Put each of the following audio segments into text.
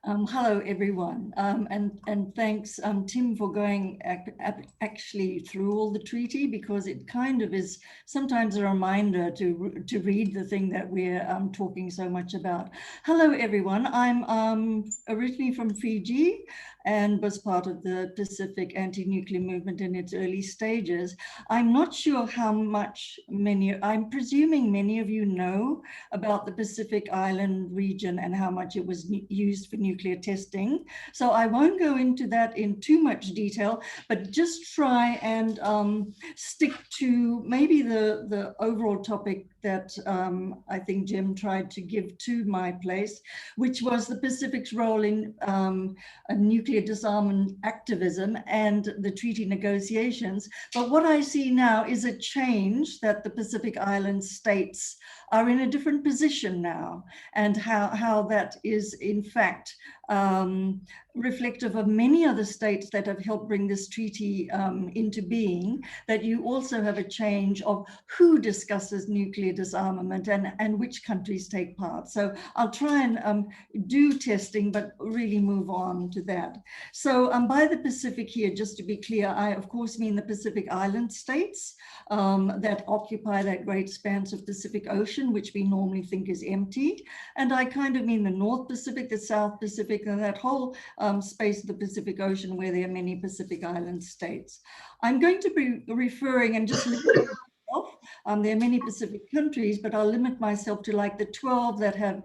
Hello, everyone, and thanks, Tim, for going actually through all the treaty, because it kind of is sometimes a reminder to read the thing that we're talking so much about. Hello, everyone. I'm originally from Fiji and was part of the Pacific anti-nuclear movement in its early stages. I'm not sure how much I'm presuming many of you know about the Pacific Island region and how much it was used for nuclear testing. So I won't go into that in too much detail, but just try and stick to maybe the overall topic that I think Jim tried to give to my place, which was the Pacific's role in nuclear disarmament activism and the treaty negotiations. But what I see now is a change, that the Pacific Island states are in a different position now, and how that is in fact reflective of many other states that have helped bring this treaty into being, that you also have a change of who discusses nuclear disarmament and which countries take part. So I'll try and do testing, but really move on to that. So by the Pacific here, just to be clear, I of course mean the Pacific Island states that occupy that great expanse of Pacific Ocean, which we normally think is empty. And I kind of mean the North Pacific, the South Pacific, and that whole space of the Pacific Ocean where there are many Pacific Island states. I'm going to be referring and just there are many Pacific countries, but I'll limit myself to like the 12 that have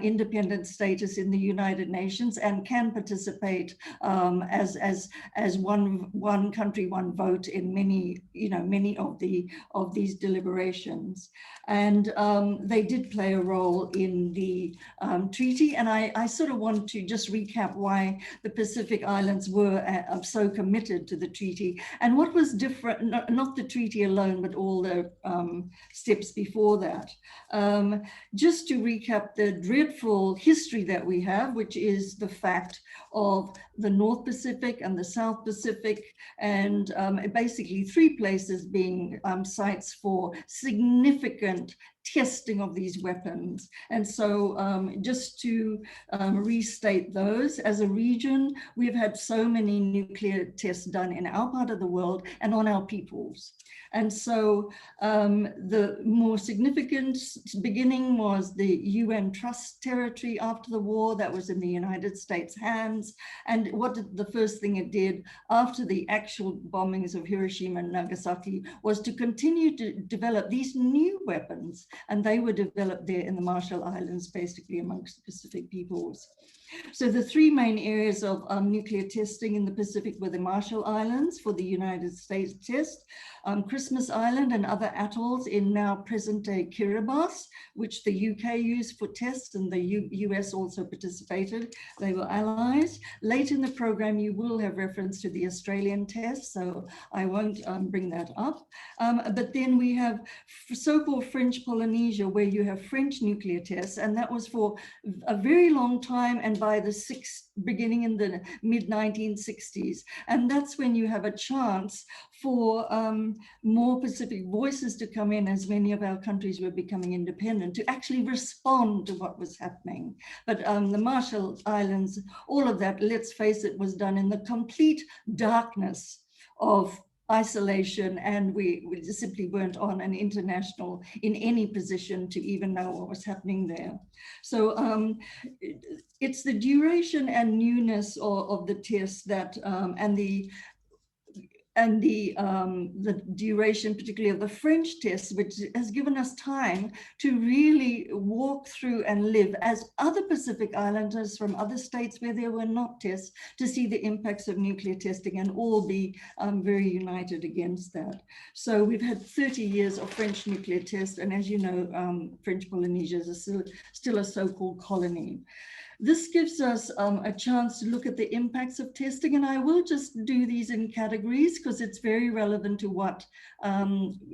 independent status in the United Nations and can participate as one country, one vote in many of these deliberations. And they did play a role in the treaty. And I sort of want to just recap why the Pacific Islands were so committed to the treaty and what was different, not the treaty alone, but all the steps before that. Just to recap the dreadful history that we have, which is the fact of the North Pacific and the South Pacific, and basically three places being sites for significant testing of these weapons. And so just to restate those, as a region, we've had so many nuclear tests done in our part of the world and on our peoples. And so the more significant beginning was the UN Trust territory after the war that was in the United States' hands. And what did the first thing it did after the actual bombings of Hiroshima and Nagasaki was to continue to develop these new weapons. And they were developed there in the Marshall Islands, basically amongst the Pacific peoples. So the three main areas of nuclear testing in the Pacific were the Marshall Islands for the United States test, Christmas Island and other atolls in now present-day Kiribati, which the UK used for tests, and the US also participated. They were allies. Late in the program, you will have reference to the Australian test, so I won't bring that up. But then we have so-called French Polynesia, where you have French nuclear tests, and that was for a very long time, and by the beginning in the mid-1960s. And that's when you have a chance for more Pacific voices to come in, as many of our countries were becoming independent, to actually respond to what was happening. But the Marshall Islands, all of that, let's face it, was done in the complete darkness of isolation, and we simply weren't on an international in any position to even know what was happening there. So it's the duration and newness of the test that and the duration, particularly of the French test, which has given us time to really walk through and live as other Pacific Islanders from other states where there were not tests, to see the impacts of nuclear testing and all be very united against that. So we've had 30 years of French nuclear tests, and as you know, French Polynesia is still a so-called colony. This gives us a chance to look at the impacts of testing, and I will just do these in categories because it's very relevant to what,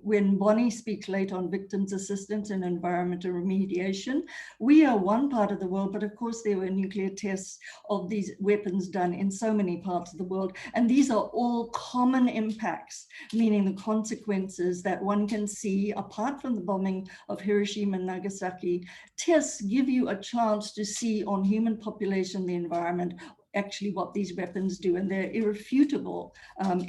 when Bonnie speaks later on victims assistance and environmental remediation, we are one part of the world, but of course there were nuclear tests of these weapons done in so many parts of the world, and these are all common impacts, meaning the consequences that one can see apart from the bombing of Hiroshima and Nagasaki. Tests give you a chance to see on human population, the environment, actually what these weapons do, and they're irrefutable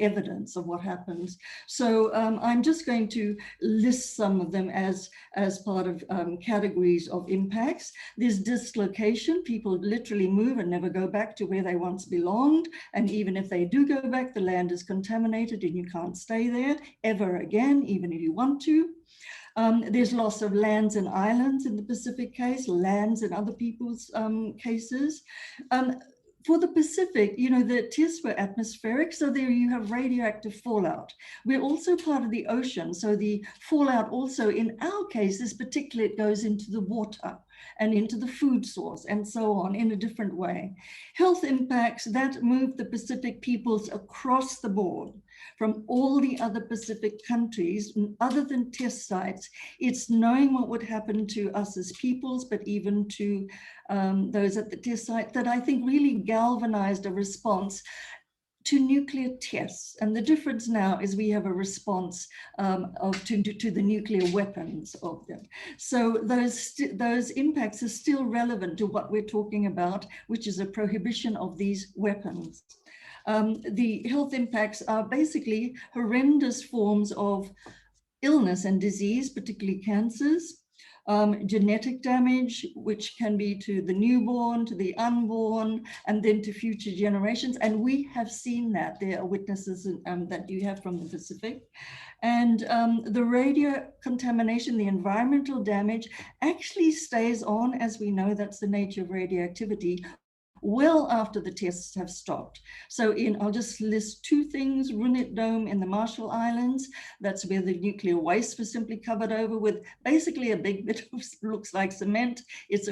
evidence of what happens. So I'm just going to list some of them as part of categories of impacts. There's dislocation. People literally move and never go back to where they once belonged. And even if they do go back, the land is contaminated and you can't stay there ever again, even if you want to. There's loss of lands and islands in the Pacific case, lands in other people's cases. For the Pacific, you know, the tests were atmospheric, so there you have radioactive fallout. We're also part of the ocean, so the fallout also in our case is particularly, it goes into the water and into the food source and so on in a different way. Health impacts that move the Pacific peoples across the board from all the other Pacific countries, other than test sites. It's knowing what would happen to us as peoples, but even to those at the test site, that I think really galvanized a response to nuclear tests. And the difference now is we have a response to the nuclear weapons of them. So those impacts are still relevant to what we're talking about, which is a prohibition of these weapons. The health impacts are basically horrendous forms of illness and disease, particularly cancers, genetic damage, which can be to the newborn, to the unborn, and then to future generations. And we have seen that. There are witnesses that you have from the Pacific. And the radio contamination, the environmental damage actually stays on, as we know that's the nature of radioactivity, well after the tests have stopped. So I'll just list two things: Runit Dome in the Marshall Islands. That's where the nuclear waste was simply covered over with basically a big bit of, looks like cement. It's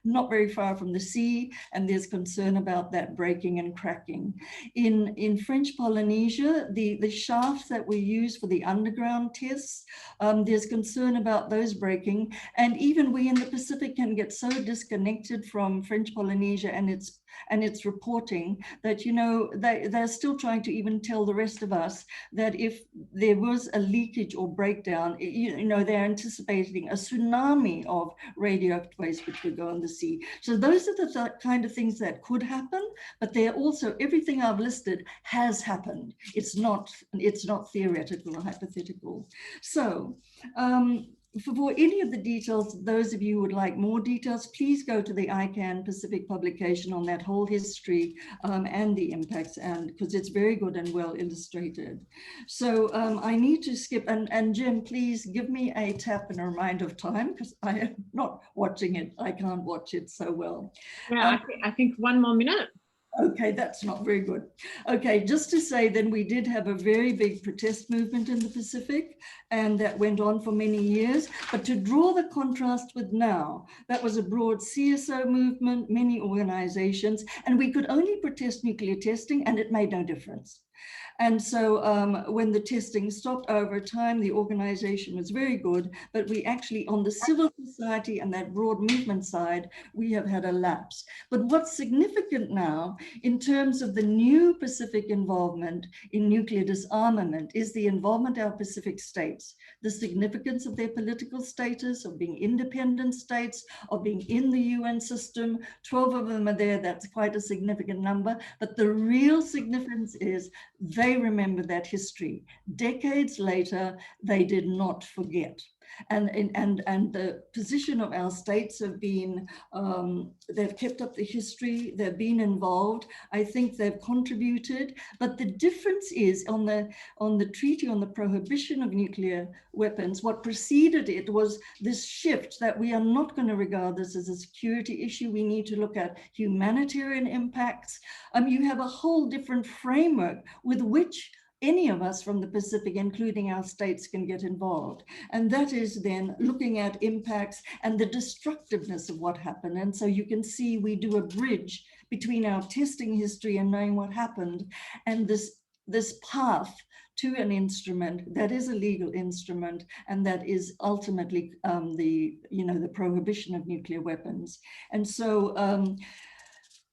not very far from the sea, and there's concern about that breaking and cracking. In French Polynesia, the shafts that were used for the underground tests, there's concern about those breaking. And even we in the Pacific can get so disconnected from French Polynesia and its reporting that, you know, they're still trying to even tell the rest of us that if there was a leakage or breakdown, you know, they're anticipating a tsunami of radioactive waste which would go in the sea. So those are the kind of things that could happen, but they're also, everything I've listed has happened. It's not theoretical or hypothetical. So for any of the details, those of you who would like more details, please go to the ICAN Pacific publication on that whole history and the impacts, and because it's very good and well illustrated. So I need to skip, and Jim, please give me a tap and a reminder of time, because I am not watching it. I can't watch it so well. Yeah, I think 1 more minute. Okay, that's not very good. Okay, just to say then, we did have a very big protest movement in the Pacific, and that went on for many years. But to draw the contrast with now, that was a broad CSO movement, many organizations, and we could only protest nuclear testing, and it made no difference. And so when the testing stopped over time, the organization was very good, but we actually, on the civil society and that broad movement side, we have had a lapse. But what's significant now in terms of the new Pacific involvement in nuclear disarmament is the involvement of our Pacific states, the significance of their political status, of being independent states, of being in the UN system. 12 of them are there. That's quite a significant number. But the real significance is they remember that history. Decades later, they did not forget. And the position of our states have been, they've kept up the history, they've been involved. I think they've contributed, but the difference is on the treaty on the prohibition of nuclear weapons, what preceded it was this shift that we are not going to regard this as a security issue. We need to look at humanitarian impacts. You have a whole different framework with which any of us from the Pacific, including our states, can get involved. And that is then looking at impacts and the destructiveness of what happened. And so you can see we do a bridge between our testing history and knowing what happened, and this path to an instrument that is a legal instrument, and that is ultimately the prohibition of nuclear weapons. And so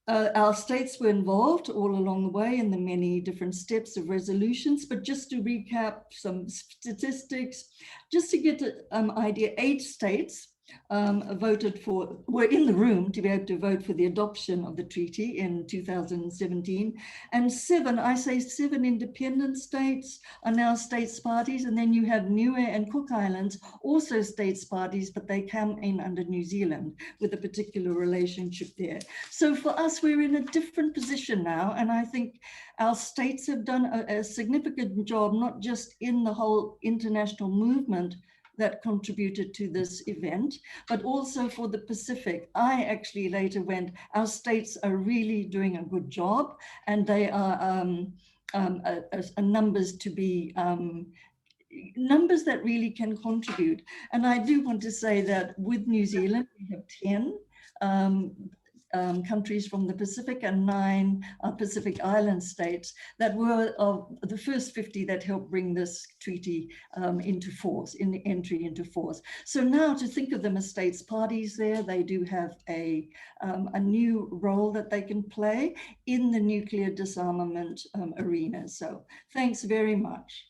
our states were involved all along the way in the many different steps of resolutions. But just to recap some statistics, just to get an idea, 8 states were in the room to be able to vote for the adoption of the treaty in 2017. And I say seven independent states are now states parties. And then you have Niue and Cook Islands, also states parties, but they come in under New Zealand with a particular relationship there. So for us, we're in a different position now. And I think our states have done a significant job, not just in the whole international movement that contributed to this event, but also for the Pacific. I actually later went, our states are really doing a good job, and they are numbers to be numbers that really can contribute. And I do want to say that with New Zealand, we have 10 countries from the Pacific and 9 Pacific Island states that were of the first 50 that helped bring this treaty into force, in the entry into force. So now to think of them as states parties there, they do have a new role that they can play in the nuclear disarmament arena. So thanks very much.